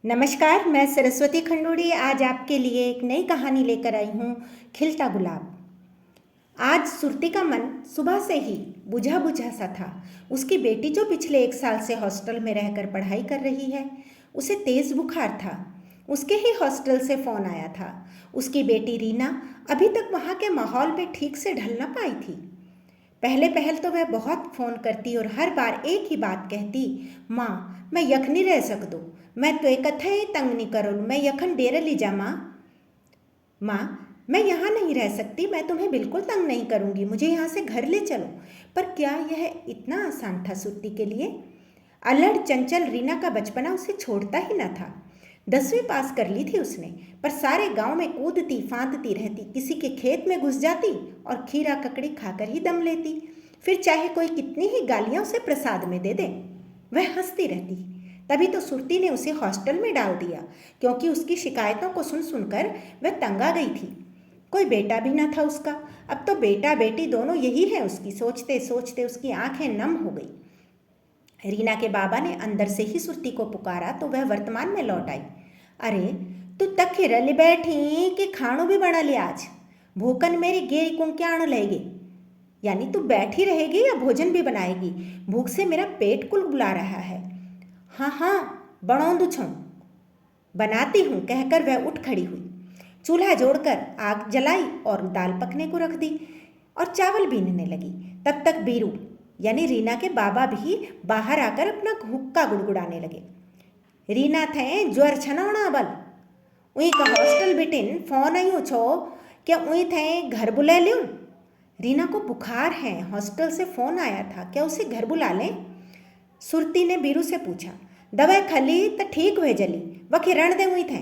नमस्कार, मैं सरस्वती खंडूड़ी आज आपके लिए एक नई कहानी लेकर आई हूँ, खिलता गुलाब। आज सुरती का मन सुबह से ही बुझा बुझा सा था। उसकी बेटी जो पिछले 1 साल से हॉस्टल में रहकर पढ़ाई कर रही है, उसे तेज बुखार था। उसके ही हॉस्टल से फ़ोन आया था। उसकी बेटी रीना अभी तक वहाँ के माहौल में ठीक से ढल न पाई थी। पहले पहल तो वह बहुत फ़ोन करती और हर बार एक ही बात कहती, माँ मैं यख नहीं रह सकदो, मैं तो एक ही तंग नहीं करोल, मैं यखन डेरे ली जा माँ। माँ मैं यहाँ नहीं रह सकती, मैं तुम्हें बिल्कुल तंग नहीं करूँगी, मुझे यहाँ से घर ले चलो। पर क्या यह इतना आसान था सुरती के लिए? अल्हड़ चंचल रीना का बचपना उसे छोड़ता ही न था। 10वीं पास कर ली थी उसने, पर सारे गांव में कूदती फांदती रहती, किसी के खेत में घुस जाती और खीरा ककड़ी खाकर ही दम लेती। फिर चाहे कोई कितनी ही गालियां उसे प्रसाद में दे दे, वह हंसती रहती। तभी तो सुरती ने उसे हॉस्टल में डाल दिया, क्योंकि उसकी शिकायतों को सुन सुनकर वह तंग आ गई थी। कोई बेटा भी न था उसका। अब तो बेटा बेटी दोनों यही है उसकी। सोचते सोचते उसकी आंखें नम हो गई। रीना के बाबा ने अंदर से ही सुरती को पुकारा तो वह वर्तमान में लौट आई। अरे तू तक रली बैठी कि खाणो भी बना लिया आज? भूखन मेरी गेरी कुंक्याण लेगी, यानी तू बैठी रहेगी या भोजन भी बनाएगी? भूख से मेरा पेट कुल बुला रहा है। हाँ हाँ बनौंदू छो, बनाती हूँ, कहकर वह उठ खड़ी हुई। चूल्हा जोड़कर आग जलाई और दाल पकने को रख दी और चावल बीनने लगी। तब तक बीरू यानी रीना के बाबा भी बाहर आकर अपना हुक्का गुड़गुड़ाने लगे। रीना थे ज्वर छनौना बल, उई का हॉस्टल बिटिन फोन आयु छो, क्या उई थे घर बुला ल्यूं? रीना को बुखार है, हॉस्टल से फोन आया था, क्या उसे घर बुला लें? सुरती ने बीरू से पूछा। दवाई खली तो ठीक हो जली, वह रण दे हुई थे।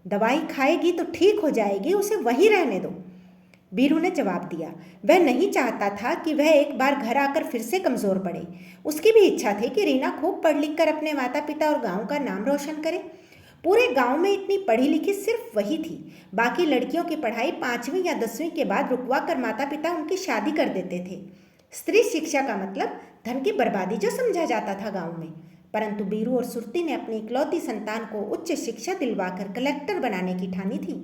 दवाई खाएगी तो ठीक हो जाएगी, उसे वहीं रहने दो, बीरू ने जवाब दिया। वह नहीं चाहता था कि वह एक बार घर आकर फिर से कमज़ोर पड़े। उसकी भी इच्छा थी कि रीना खूब पढ़ लिख कर अपने माता पिता और गांव का नाम रोशन करे। पूरे गांव में इतनी पढ़ी लिखी सिर्फ वही थी। बाकी लड़कियों की पढ़ाई 5वीं या 10वीं के बाद रुकवा कर माता पिता उनकी शादी कर देते थे। स्त्री शिक्षा का मतलब धन की बर्बादी जो समझा जाता था गांव में। परंतु बीरू और सुरती ने अपनी इकलौती संतान को उच्च शिक्षा दिलवाकर कलेक्टर बनाने की ठानी थी।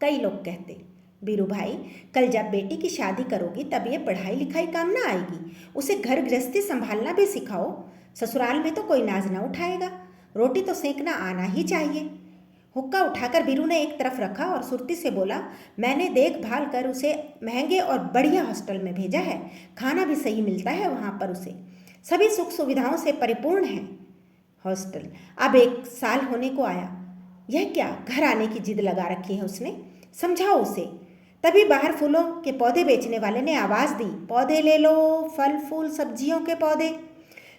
कई लोग कहते, बीरू भाई कल जब बेटी की शादी करोगी तब ये पढ़ाई लिखाई काम ना आएगी, उसे घर गृहस्थी संभालना भी सिखाओ। ससुराल में तो कोई नाज ना उठाएगा, रोटी तो सेंकना आना ही चाहिए। हुक्का उठाकर बीरू ने एक तरफ रखा और सुरती से बोला, मैंने देखभाल कर उसे महंगे और बढ़िया हॉस्टल में भेजा है, खाना भी सही मिलता है वहाँ पर, उसे सभी सुख सुविधाओं से परिपूर्ण है हॉस्टल। अब 1 साल होने को आया, यह क्या घर आने की जिद लगा रखी है उसने, समझाओ उसे। तभी बाहर फूलों के पौधे बेचने वाले ने आवाज़ दी, पौधे ले लो, फल फूल सब्जियों के पौधे।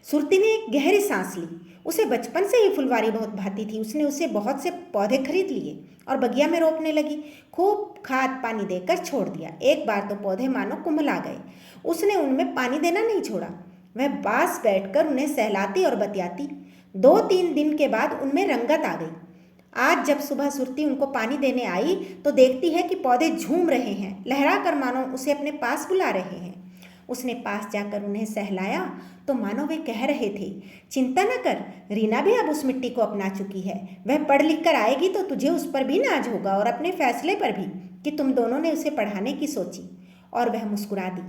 सुरती ने एक गहरी सांस ली। उसे बचपन से ही फुलवारी बहुत भाती थी। उसने उसे बहुत से पौधे खरीद लिए और बगिया में रोपने लगी। खूब खाद पानी देकर छोड़ दिया। एक बार तो पौधे मानो कुम्हला गए। उसने उनमें पानी देना नहीं छोड़ा, वह पास बैठकर उन्हें सहलाती और बतियाती। 2-3 दिन के बाद उनमें रंगत आ गई। आज जब सुबह सुरती उनको पानी देने आई तो देखती है कि पौधे झूम रहे हैं, लहरा कर मानो उसे अपने पास बुला रहे हैं। उसने पास जाकर उन्हें सहलाया तो मानो वे कह रहे थे, चिंता न कर, रीना भी अब उस मिट्टी को अपना चुकी है। वह पढ़ लिख कर आएगी तो तुझे उस पर भी नाज होगा और अपने फैसले पर भी कि तुम दोनों ने उसे पढ़ाने की सोची। और वह मुस्कुरा दी।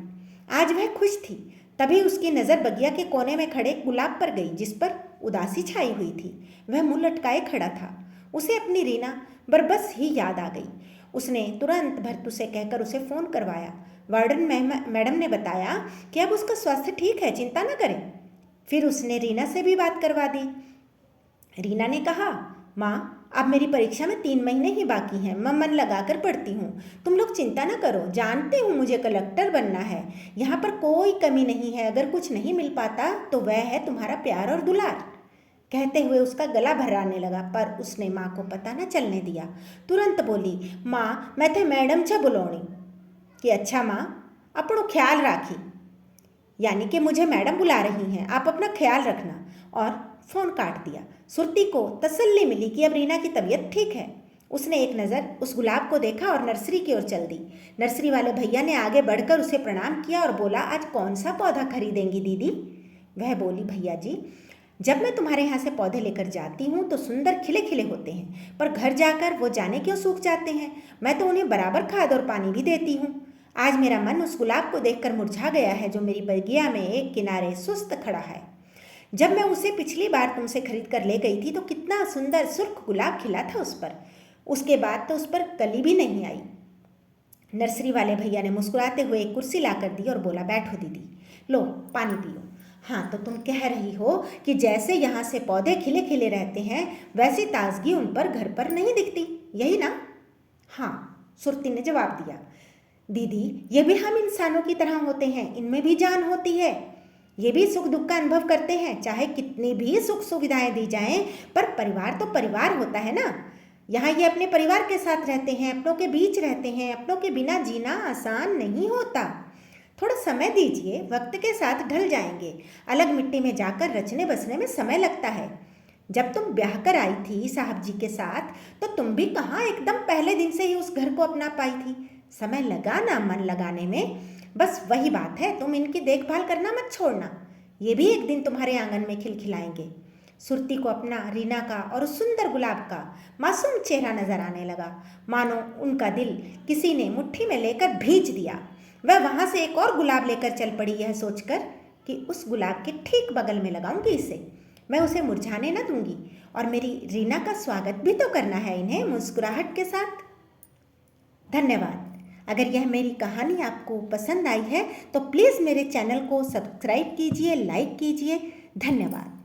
आज वह खुश थी। तभी उसकी नज़र बगिया के कोने में खड़े गुलाब पर गई, जिस पर उदासी छाई हुई थी। वह मुंह लटकाए खड़ा था। उसे अपनी रीना बरबस ही याद आ गई। उसने तुरंत भरतू से कहकर उसे फ़ोन करवाया। वार्डन मैडम ने बताया कि अब उसका स्वास्थ्य ठीक है, चिंता न करें। फिर उसने रीना से भी बात करवा दी। रीना ने कहा, माँ अब मेरी परीक्षा में 3 महीने ही बाकी हैं, मैं मन लगाकर पढ़ती हूँ, तुम लोग चिंता न करो, जानती हूँ मुझे कलेक्टर बनना है, यहाँ पर कोई कमी नहीं है, अगर कुछ नहीं मिल पाता तो वह है तुम्हारा प्यार और दुलार। कहते हुए उसका गला भर्राने लगा, पर उसने माँ को पता न चलने दिया। तुरंत बोली, माँ मैं थे मैडम छा बुलौनी। कि अच्छा माँ, अपनो ख्याल राखी, यानी कि मुझे मैडम बुला रही हैं, आप अपना ख्याल रखना। और फ़ोन काट दिया। सुरती को तसल्ली मिली कि अब रीना की तबीयत ठीक है। उसने एक नज़र उस गुलाब को देखा और नर्सरी की ओर चल दी। नर्सरी वाले भैया ने आगे बढ़कर उसे प्रणाम किया और बोला, आज कौन सा पौधा खरीदेंगी दीदी? वह बोली, भैया जी जब मैं तुम्हारे यहाँ से पौधे लेकर जाती हूँ तो सुंदर खिले खिले होते हैं, पर घर जाकर वो जाने क्यों सूख जाते हैं। मैं तो उन्हें बराबर खाद और पानी भी देती हूँ। आज मेरा मन उस गुलाब को देखकर मुरझा गया है जो मेरी बगिया में एक किनारे सुस्त खड़ा है। जब मैं उसे पिछली बार तुमसे खरीद कर ले गई थी तो कितना सुंदर सुर्ख गुलाब खिला था उस पर। उसके बाद तो उस पर कली भी नहीं आई। नर्सरी वाले भैया ने मुस्कुराते हुए एक कुर्सी लाकर दी और बोला, बैठो दीदी, लो पानी पियो। हाँ, तो तुम कह रही हो कि जैसे यहाँ से पौधे खिले खिले रहते हैं वैसी ताजगी उन पर घर पर नहीं दिखती, यही ना? हाँ, सुरती ने जवाब दिया। दीदी, ये भी हम इंसानों की तरह होते हैं, इनमें भी जान होती है। ये भी सुख दुख का अनुभव करते हैं, चाहे कितनी भी सुख सुविधाएं दी जाएं, पर परिवार तो परिवार होता है ना। यहाँ ये अपने परिवार के साथ रहते हैं, अपनों के बीच रहते हैं। अपनों के बिना जीना आसान नहीं होता। थोड़ा समय दीजिए, वक्त के साथ ढल जाएंगे। अलग मिट्टी में जाकर रचने बसने में समय लगता है। जब तुम ब्याह कर आई थी साहब जी के साथ तो तुम भी कहाँ एकदम पहले दिन से ही उस घर को अपना पाई थी। समय लगा ना मन लगाने में। बस वही बात है, तुम इनकी देखभाल करना मत छोड़ना। ये भी एक दिन तुम्हारे आंगन में खिलखिलाएंगे। सुरती को अपना रीना का और उस सुंदर गुलाब का मासूम चेहरा नजर आने लगा, मानो उनका दिल किसी ने मुट्ठी में लेकर भींच दिया। वह वहाँ से एक और गुलाब लेकर चल पड़ी, यह सोचकर कि उस गुलाब के ठीक बगल में लगाऊंगी इसे। मैं उसे मुरझाने न दूंगी और मेरी रीना का स्वागत भी तो करना है इन्हें मुस्कुराहट के साथ। धन्यवाद। अगर यह मेरी कहानी आपको पसंद आई है तो प्लीज़ मेरे चैनल को सब्सक्राइब कीजिए, लाइक कीजिए। धन्यवाद।